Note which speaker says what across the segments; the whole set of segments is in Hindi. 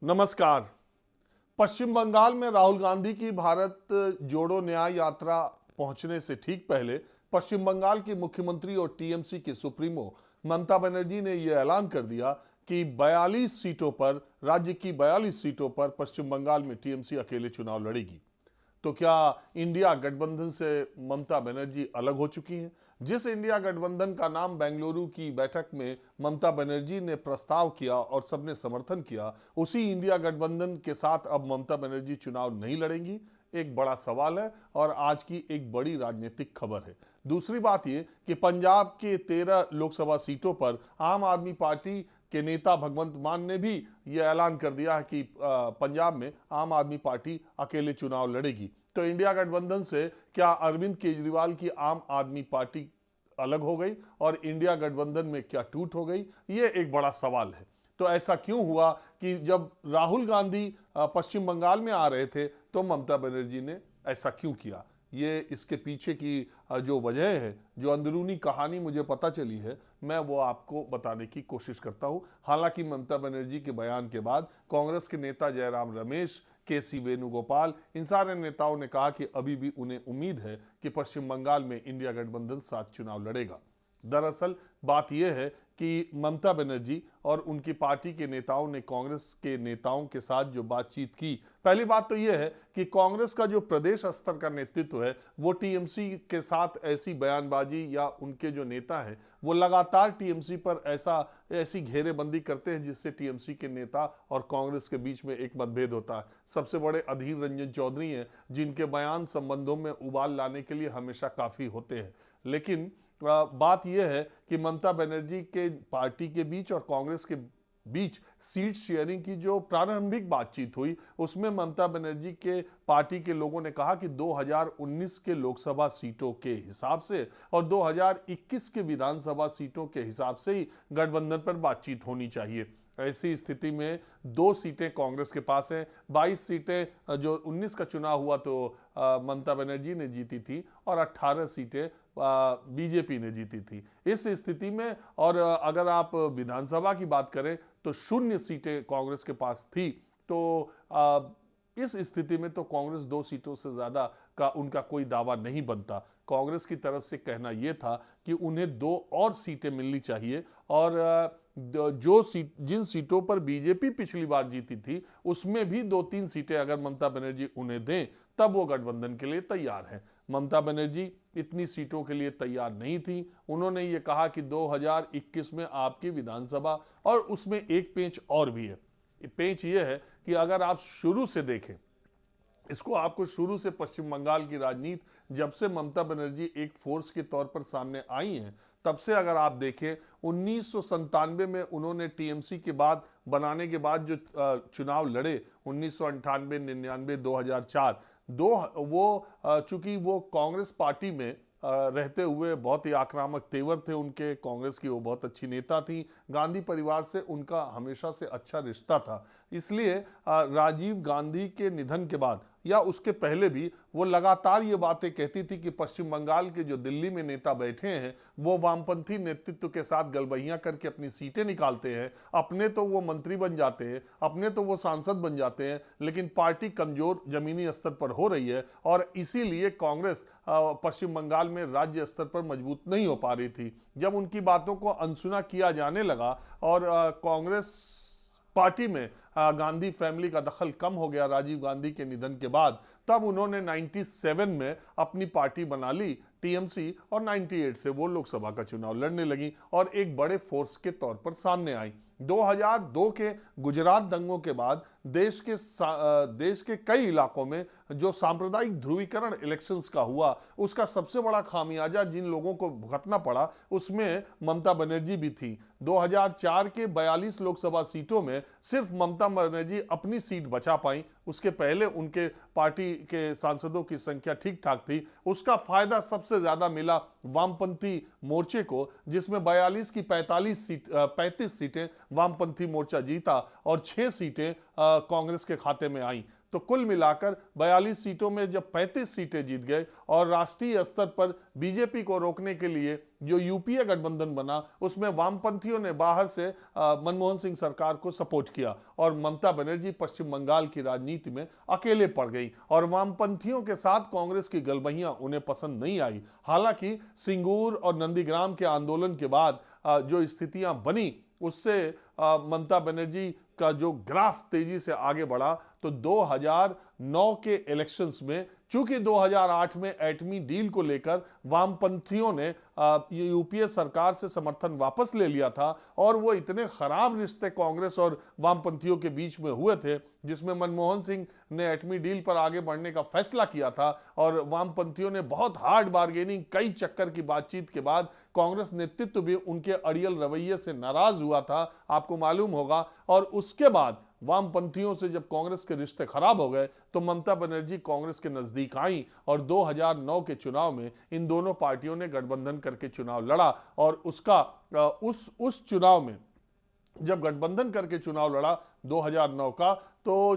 Speaker 1: नमस्कार। पश्चिम बंगाल में राहुल गांधी की भारत जोड़ो न्याय यात्रा पहुंचने से ठीक पहले पश्चिम बंगाल की मुख्यमंत्री और टीएमसी की सुप्रीमो ममता बनर्जी ने यह ऐलान कर दिया कि 42 सीटों पर राज्य की 42 सीटों पर पश्चिम बंगाल में टीएमसी अकेले चुनाव लड़ेगी। तो क्या इंडिया गठबंधन से ममता बनर्जी अलग हो चुकी हैं? जिस इंडिया गठबंधन का नाम बेंगलुरु की बैठक में ममता बनर्जी ने प्रस्ताव किया और सबने समर्थन किया, उसी इंडिया गठबंधन के साथ अब ममता बनर्जी चुनाव नहीं लड़ेंगी? एक बड़ा सवाल है और आज की एक बड़ी राजनीतिक खबर है। दूसरी बात यह कि पंजाब के 13 लोकसभा सीटों पर आम आदमी पार्टी के नेता भगवंत मान ने भी यह ऐलान कर दिया है कि पंजाब में आम आदमी पार्टी अकेले चुनाव लड़ेगी। तो इंडिया गठबंधन से क्या अरविंद केजरीवाल की आम आदमी पार्टी अलग हो गई और इंडिया गठबंधन में क्या टूट हो गई? ये एक बड़ा सवाल है। तो ऐसा क्यों हुआ कि जब राहुल गांधी पश्चिम बंगाल में आ रहे थे तो ममता बनर्जी ने ऐसा क्यों किया? ये इसके पीछे की जो वजह है, जो अंदरूनी कहानी मुझे पता चली है, मैं वो आपको बताने की कोशिश करता हूं। हालांकि ममता बनर्जी के बयान के बाद कांग्रेस के नेता जयराम रमेश, केसी वेणुगोपाल, इन सारे नेताओं ने कहा कि अभी भी उन्हें उम्मीद है कि पश्चिम बंगाल में इंडिया गठबंधन साथ चुनाव लड़ेगा। दरअसल बात यह है कि ममता बनर्जी और उनकी पार्टी के नेताओं ने कांग्रेस के नेताओं के साथ जो बातचीत की, पहली बात तो यह है कि कांग्रेस का जो प्रदेश स्तर का नेतृत्व है वो टीएमसी के साथ ऐसी बयानबाजी या उनके जो नेता हैं वो लगातार टीएमसी पर ऐसी घेरेबंदी करते हैं जिससे टीएमसी के नेता और कांग्रेस के बीच में एक मतभेद होता है। सबसे बड़े अधीर रंजन चौधरी हैं जिनके बयान संबंधों में उबाल लाने के लिए हमेशा काफी होते हैं। लेकिन बात यह है कि ममता बनर्जी के पार्टी के बीच और कांग्रेस के बीच सीट शेयरिंग की जो प्रारंभिक बातचीत हुई उसमें ममता बनर्जी के पार्टी के लोगों ने कहा कि 2019 के लोकसभा सीटों के हिसाब से और 2021 के विधानसभा सीटों के हिसाब से ही गठबंधन पर बातचीत होनी चाहिए। ऐसी स्थिति में 2 सीटें कांग्रेस के पास हैं, 22 सीटें जो 19 का चुनाव हुआ तो ममता बनर्जी ने जीती थी और 18 सीटें बीजेपी ने जीती थी। इस स्थिति में और अगर आप विधानसभा की बात करें तो 0 सीटें कांग्रेस के पास थी। तो इस स्थिति में तो कांग्रेस 2 सीटों से ज्यादा का उनका कोई दावा नहीं बनता। कांग्रेस की तरफ से कहना यह था कि उन्हें 2 और सीटें मिलनी चाहिए और जिन सीटों पर बीजेपी पिछली बार जीती थी उसमें भी 2-3 सीटें अगर ममता बनर्जी उन्हें दें तब वो गठबंधन के लिए तैयार हैं। ममता बनर्जी इतनी सीटों के लिए तैयार नहीं थी। उन्होंने ये कहा कि 2021 में आपकी विधानसभा और उसमें एक पेंच और भी है। पेंच ये है कि अगर आप शुरू से देखें इसको, आपको शुरू से पश्चिम बंगाल की राजनीति जब से ममता बनर्जी एक फोर्स के तौर पर सामने आई हैं तब से अगर आप देखें 1997 में उन्होंने टीएमसी के बाद बनाने के बाद जो चुनाव लड़े 1998, 99, 2004 वो चूंकि वो कांग्रेस पार्टी में रहते हुए बहुत ही आक्रामक तेवर थे उनके, कांग्रेस की वो बहुत अच्छी नेता थी, गांधी परिवार से उनका हमेशा से अच्छा रिश्ता था। इसलिए राजीव गांधी के निधन के बाद या उसके पहले भी वो लगातार ये बातें कहती थी कि पश्चिम बंगाल के जो दिल्ली में नेता बैठे हैं वो वामपंथी नेतृत्व के साथ गलबहियां करके अपनी सीटें निकालते हैं। अपने तो वो मंत्री बन जाते हैं, अपने तो वो सांसद बन जाते हैं, लेकिन पार्टी कमजोर जमीनी स्तर पर हो रही है और इसीलिए कांग्रेस पश्चिम बंगाल में राज्य स्तर पर मजबूत नहीं हो पा रही थी। जब उनकी बातों को अनसुना किया जाने लगा और कांग्रेस पार्टी में गांधी फैमिली का दखल कम हो गया राजीव गांधी के निधन के बाद, तब उन्होंने 97 में अपनी पार्टी बना ली टीएमसी और 98 से वो लोकसभा का चुनाव लड़ने लगी और एक बड़े फोर्स के तौर पर सामने आई। 2002 के गुजरात दंगों के बाद देश के कई इलाकों में जो सांप्रदायिक ध्रुवीकरण इलेक्शंस का हुआ उसका सबसे बड़ा खामियाजा जिन लोगों को भुगतना पड़ा उसमें ममता बनर्जी भी थी। 2004 के 42 लोकसभा सीटों में सिर्फ ममता बनर्जी अपनी सीट बचा पाई, उसके पहले उनके पार्टी के सांसदों की संख्या ठीक ठाक थी। उसका फायदा सबसे ज्यादा मिला वामपंथी मोर्चे को जिसमें 42 की 35 सीटें वामपंथी मोर्चा जीता और 6 सीटें कांग्रेस के खाते में आई। तो कुल मिलाकर 42 सीटों में जब 35 सीटें जीत गए और राष्ट्रीय स्तर पर बीजेपी को रोकने के लिए जो यूपीए गठबंधन बना, उसमें वामपंथियों ने बाहर से मनमोहन सिंह सरकार को सपोर्ट किया और ममता बनर्जी पश्चिम बंगाल की राजनीति में अकेले पड़ गई और वामपंथियों के साथ कांग्रेस की गलबहियां उन्हें पसंद नहीं आई। हालांकि सिंगूर और नंदीग्राम के आंदोलन के बाद जो स्थितियां बनी, उससे ममता बनर्जी का जो ग्राफ तेजी से आगे बढ़ा। तो 2009 के इलेक्शंस में, चूंकि 2008 में एटमी डील को लेकर वामपंथियों ने यूपीए सरकार से समर्थन वापस ले लिया था और वो इतने खराब रिश्ते कांग्रेस और वामपंथियों के बीच में हुए थे, जिसमें मनमोहन सिंह ने एटमी डील पर आगे बढ़ने का फैसला किया था और वामपंथियों ने बहुत हार्ड बार्गेनिंग, कई चक्कर की बातचीत के बाद कांग्रेस नेतृत्व भी उनके अड़ियल रवैये से नाराज हुआ था, आपको मालूम होगा। और उसके बाद वामपंथियों से जब कांग्रेस के रिश्ते खराब हो गए तो ममता बनर्जी कांग्रेस के नजदीक आई और 2009 के चुनाव में इन दोनों पार्टियों ने गठबंधन करके चुनाव लड़ा और उसका उस चुनाव में जब गठबंधन करके चुनाव लड़ा 2009 का, तो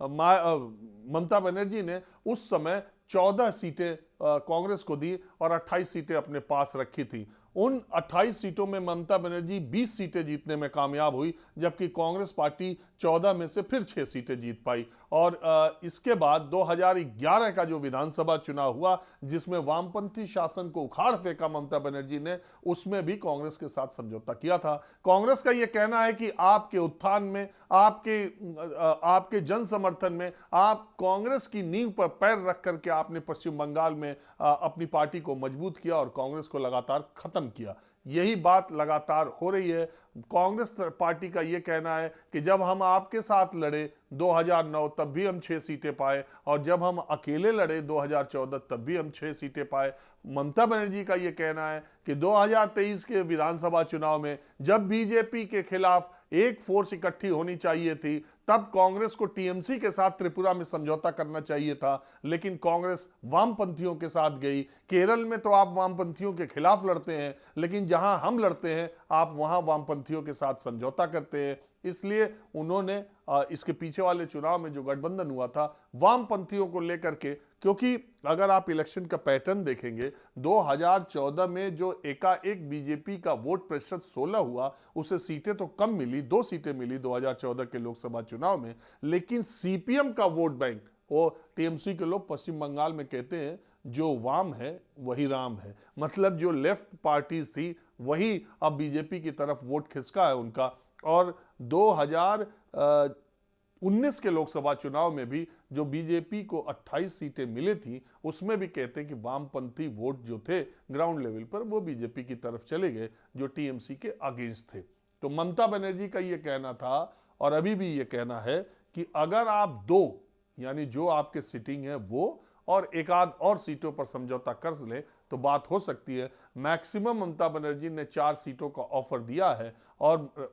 Speaker 1: ममता बनर्जी ने उस समय 14 सीटें कांग्रेस को दी और 28 सीटें अपने पास रखी थी। उन 28 सीटों में ममता बनर्जी 20 सीटें जीतने में कामयाब हुई, जबकि कांग्रेस पार्टी 14 में से फिर 6 सीटें जीत पाई। और इसके बाद 2011 का जो विधानसभा चुनाव हुआ, जिसमें वामपंथी शासन को उखाड़ फेंका ममता बनर्जी ने, उसमें भी कांग्रेस के साथ समझौता किया था। कांग्रेस का यह कहना है कि आपके उत्थान में, आपके जन समर्थन में, आप कांग्रेस की नींव पर पैर रख करके आपने पश्चिम बंगाल में अपनी पार्टी को मजबूत किया और कांग्रेस को लगातार खत्म किया। यही बात लगातार हो रही है। कांग्रेस पार्टी का यह कहना है कि जब हम आपके साथ लड़े 2009 तब भी हम 6 सीटें पाए और जब हम अकेले लड़े 2014 तब भी हम 6 सीटें पाए। ममता बनर्जी का यह कहना है कि 2023 के विधानसभा चुनाव में जब बीजेपी के खिलाफ एक फोर्स इकट्ठी होनी चाहिए थी, तब कांग्रेस को टीएमसी के साथ त्रिपुरा में समझौता करना चाहिए था, लेकिन कांग्रेस वामपंथियों के साथ गई। केरल में तो आप वामपंथियों के खिलाफ लड़ते हैं, लेकिन जहां हम लड़ते हैं आप वहां वामपंथियों के साथ समझौता करते हैं। इसलिए उन्होंने इसके पीछे वाले चुनाव में जो गठबंधन हुआ था वामपंथियों को लेकर के, क्योंकि अगर आप इलेक्शन का पैटर्न देखेंगे, 2014 में जो एकाएक बीजेपी का वोट प्रतिशत 16 हुआ, उसे सीटें तो कम मिली, 2 सीटें मिली 2014 के लोकसभा चुनाव में, लेकिन सीपीएम का वोट बैंक, वो टीएमसी के लोग पश्चिम बंगाल में कहते हैं जो वाम है वही राम है, मतलब जो लेफ्ट पार्टीज थी वही अब बीजेपी की तरफ वोट खिसका है उनका। और 2019 के लोकसभा चुनाव में भी जो बीजेपी को 28 सीटें मिली थी, उसमें भी कहते हैं कि वामपंथी वोट जो थे ग्राउंड लेवल पर वो बीजेपी की तरफ चले गए, जो टीएमसी के अगेंस्ट थे। तो ममता बनर्जी का ये कहना था और अभी भी ये कहना है कि अगर आप 2, यानी जो आपके सिटिंग है वो और एक आध और सीटों पर समझौता कर ले तो बात हो सकती है। मैक्सिमम ममता बनर्जी ने 4 सीटों का ऑफर दिया है और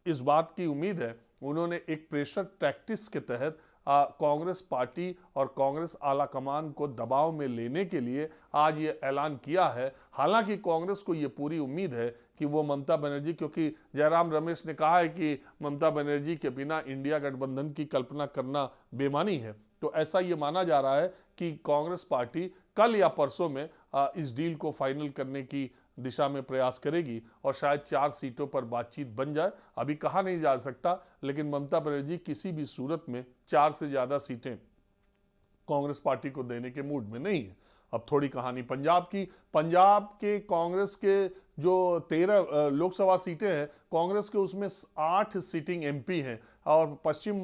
Speaker 1: इस बात की उम्मीद है, उन्होंने एक प्रेशर टैक्टिक्स के तहत कांग्रेस पार्टी और कांग्रेस आला कमान को दबाव में लेने के लिए आज ये ऐलान किया है। हालांकि कांग्रेस को ये पूरी उम्मीद है कि वो ममता बनर्जी, क्योंकि जयराम रमेश ने कहा है कि ममता बनर्जी के बिना इंडिया गठबंधन की कल्पना करना बेमानी है, तो ऐसा ये माना जा रहा है कि कांग्रेस पार्टी कल या परसों में इस डील को फाइनल करने की दिशा में प्रयास करेगी और शायद 4 सीटों पर बातचीत बन जाए। अभी कहा नहीं जा सकता, लेकिन ममता बनर्जी किसी भी सूरत में 4 से ज्यादा सीटें कांग्रेस पार्टी को देने के मूड में नहीं है। अब थोड़ी कहानी पंजाब की। पंजाब के कांग्रेस के जो 13 लोकसभा सीटें हैं कांग्रेस के, उसमें 8 सीटिंग एमपी हैं और पश्चिम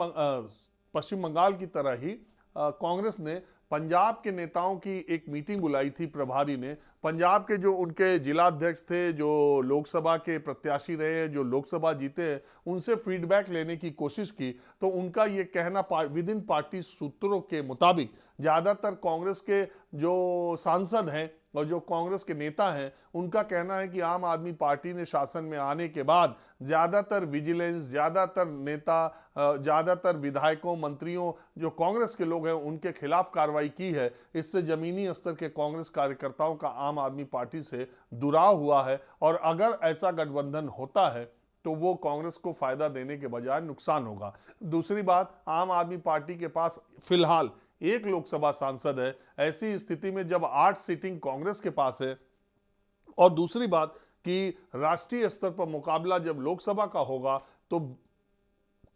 Speaker 1: बंगाल की तरह ही कांग्रेस ने पंजाब के नेताओं की एक मीटिंग बुलाई थी। प्रभारी ने पंजाब के जो उनके जिलाध्यक्ष थे, जो लोकसभा के प्रत्याशी रहे, जो लोकसभा जीते हैं, उनसे फीडबैक लेने की कोशिश की। तो उनका ये कहना विद इन पार्टी सूत्रों के मुताबिक ज्यादातर कांग्रेस के जो सांसद हैं और जो कांग्रेस के नेता हैं, उनका कहना है कि आम आदमी पार्टी ने शासन में आने के बाद ज्यादातर विजिलेंस, ज्यादातर नेता, ज्यादातर विधायकों, मंत्रियों, जो कांग्रेस के लोग हैं, उनके खिलाफ कार्रवाई की है। इससे जमीनी स्तर के कांग्रेस कार्यकर्ताओं का आम आदमी पार्टी से दुराव हुआ है और अगर ऐसा गठबंधन होता है तो वो कांग्रेस को फायदा देने के बजाय नुकसान होगा। दूसरी बात, आम आदमी पार्टी के पास फिलहाल एक लोकसभा सांसद है। ऐसी स्थिति में जब 8 सीटिंग कांग्रेस के पास है, और दूसरी बात कि राष्ट्रीय स्तर पर मुकाबला जब लोकसभा का होगा तो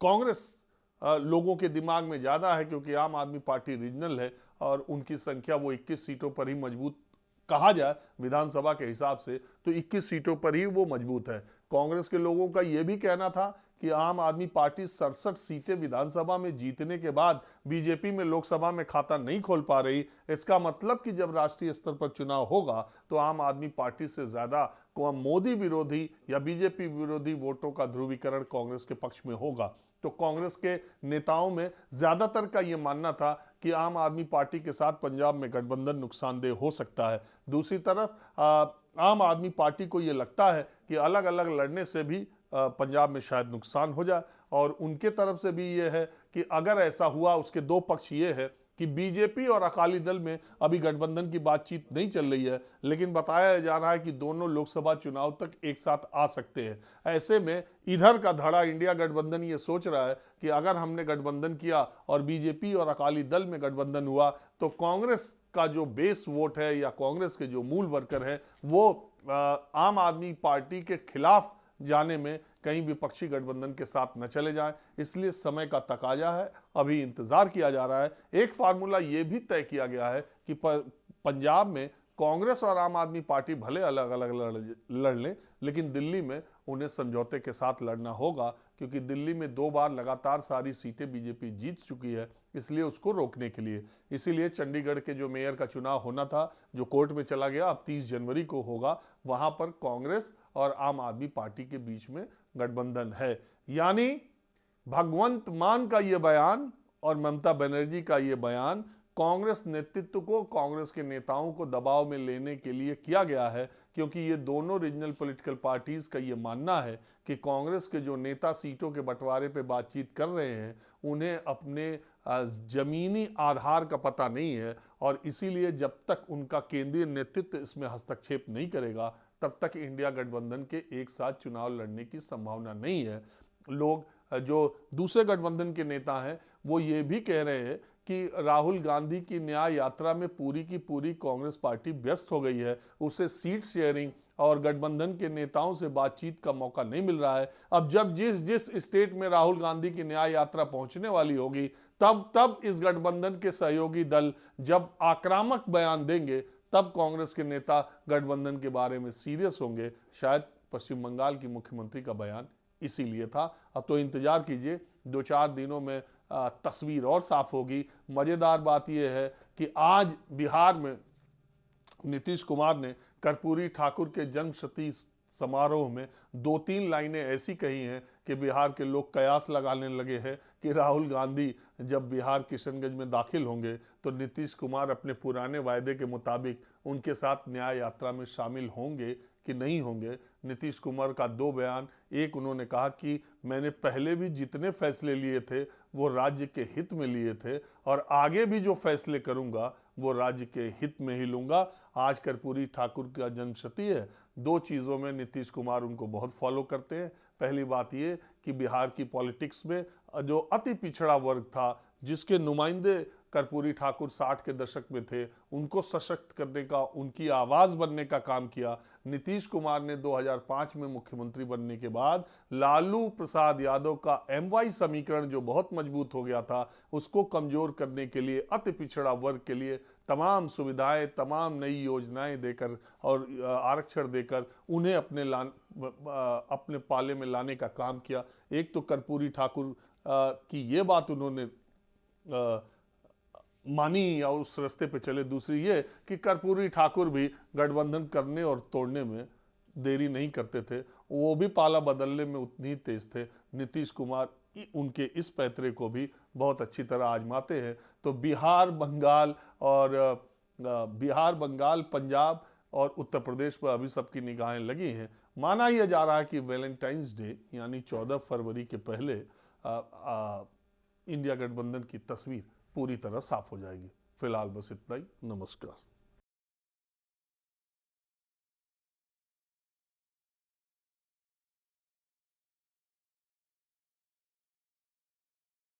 Speaker 1: कांग्रेस लोगों के दिमाग में ज्यादा है, क्योंकि आम आदमी पार्टी रीजनल है और उनकी संख्या वो 21 सीटों पर ही मजबूत, कहा जाए विधानसभा के हिसाब से तो 21 सीटों पर ही वो मजबूत है। कांग्रेस के लोगों का यह भी कहना था कि आम आदमी पार्टी 67 सीटें विधानसभा में जीतने के बाद बीजेपी में लोकसभा में खाता नहीं खोल पा रही। इसका मतलब कि जब राष्ट्रीय स्तर पर चुनाव होगा तो आम आदमी पार्टी से ज्यादा मोदी विरोधी या बीजेपी विरोधी वोटों का ध्रुवीकरण कांग्रेस के पक्ष में होगा। तो कांग्रेस के नेताओं में ज्यादातर का यह मानना था कि आम आदमी पार्टी के साथ पंजाब में गठबंधन नुकसानदेह हो सकता है। दूसरी तरफ आम आदमी पार्टी को यह लगता है कि अलग अलग लड़ने से भी पंजाब में शायद नुकसान हो जाए, और उनके तरफ से भी यह है कि अगर ऐसा हुआ, उसके दो पक्ष ये है कि बीजेपी और अकाली दल में अभी गठबंधन की बातचीत नहीं चल रही है, लेकिन बताया जा रहा है कि दोनों लोकसभा चुनाव तक एक साथ आ सकते हैं। ऐसे में इधर का धड़ा इंडिया गठबंधन ये सोच रहा है कि अगर हमने गठबंधन किया और बीजेपी और अकाली दल में गठबंधन हुआ तो कांग्रेस का जो बेस वोट है या कांग्रेस के जो मूल वर्कर है वो आम आदमी पार्टी के खिलाफ जाने में कहीं विपक्षी गठबंधन के साथ न चले जाएं। इसलिए समय का तकाजा है, अभी इंतजार किया जा रहा है। एक फार्मूला यह भी तय किया गया है कि पंजाब में कांग्रेस और आम आदमी पार्टी भले अलग अलग लड़ लें, लेकिन दिल्ली में उन्हें समझौते के साथ लड़ना होगा, क्योंकि दिल्ली में 2 बार लगातार सारी सीटें बीजेपी जीत चुकी है, इसलिए उसको रोकने के लिए। इसीलिए चंडीगढ़ के जो मेयर का चुनाव होना था, जो कोर्ट में चला गया, अब 30 जनवरी को होगा। वहां पर कांग्रेस और आम आदमी पार्टी के बीच में गठबंधन है। यानी भगवंत मान का यह बयान और ममता बनर्जी का यह बयान कांग्रेस नेतृत्व को, कांग्रेस के नेताओं को दबाव में लेने के लिए किया गया है, क्योंकि ये दोनों रीजनल पॉलिटिकल पार्टीज का ये मानना है कि कांग्रेस के जो नेता सीटों के बंटवारे पे बातचीत कर रहे हैं उन्हें अपने जमीनी आधार का पता नहीं है, और इसीलिए जब तक उनका केंद्रीय नेतृत्व इसमें हस्तक्षेप नहीं करेगा तब तक इंडिया गठबंधन के एक साथ चुनाव लड़ने की संभावना नहीं है। लोग जो दूसरे गठबंधन के नेता हैं वो ये भी कह रहे हैं कि राहुल गांधी की न्याय यात्रा में पूरी की पूरी कांग्रेस पार्टी व्यस्त हो गई है, उसे सीट शेयरिंग और गठबंधन के नेताओं से बातचीत का मौका नहीं मिल रहा है। अब जब जिस स्टेट में राहुल गांधी की न्याय यात्रा पहुंचने वाली होगी तब इस गठबंधन के सहयोगी दल जब आक्रामक बयान देंगे तब कांग्रेस के नेता गठबंधन के बारे में सीरियस होंगे। शायद पश्चिम बंगाल की मुख्यमंत्री का बयान इसीलिए था। अब तो इंतजार कीजिए, 2-4 दिनों में तस्वीर और साफ होगी। मजेदार बात यह है कि आज बिहार में नीतीश कुमार ने कर्पूरी ठाकुर के जन्मशती समारोह में 2-3 लाइनें ऐसी कही हैं कि बिहार के लोग कयास लगाने लगे हैं कि राहुल गांधी जब बिहार किशनगंज में दाखिल होंगे तो नीतीश कुमार अपने पुराने वायदे के मुताबिक उनके साथ न्याय यात्रा में शामिल होंगे कि नहीं होंगे। नीतीश कुमार का 2 बयान, एक उन्होंने कहा कि मैंने पहले भी जितने फैसले लिए थे वो राज्य के हित में लिए थे और आगे भी जो फैसले करूंगा वो राज्य के हित में ही लूंगा। आज कर्पूरी ठाकुर का जन्मशती है। 2 चीज़ों में नीतीश कुमार उनको बहुत फॉलो करते हैं। पहली बात ये कि बिहार की पॉलिटिक्स में जो अति पिछड़ा वर्ग था, जिसके नुमाइंदे कर्पूरी ठाकुर 60 के दशक में थे, उनको सशक्त करने का, उनकी आवाज बनने का काम किया। नीतीश कुमार ने 2005 में मुख्यमंत्री बनने के बाद लालू प्रसाद यादव का MY समीकरण जो बहुत मजबूत हो गया था उसको कमजोर करने के लिए अति पिछड़ा वर्ग के लिए तमाम सुविधाएं, तमाम नई योजनाएं देकर और आरक्षण देकर उन्हें अपने पाले में लाने का काम किया। एक तो कर्पूरी ठाकुर की ये बात उन्होंने मानी या उस रास्ते पे चले। दूसरी ये कि कर्पूरी ठाकुर भी गठबंधन करने और तोड़ने में देरी नहीं करते थे, वो भी पाला बदलने में उतनी ही तेज थे। नीतीश कुमार उनके इस पैतरे को भी बहुत अच्छी तरह आजमाते हैं। तो बिहार, बंगाल, पंजाब और उत्तर प्रदेश पर अभी सबकी निगाहें लगी हैं। माना यह जा रहा है कि वैलेंटाइंस डे यानी 14 फरवरी के पहले इंडिया गठबंधन की तस्वीर पूरी तरह साफ हो जाएगी। फिलहाल बस इतना ही। नमस्कार।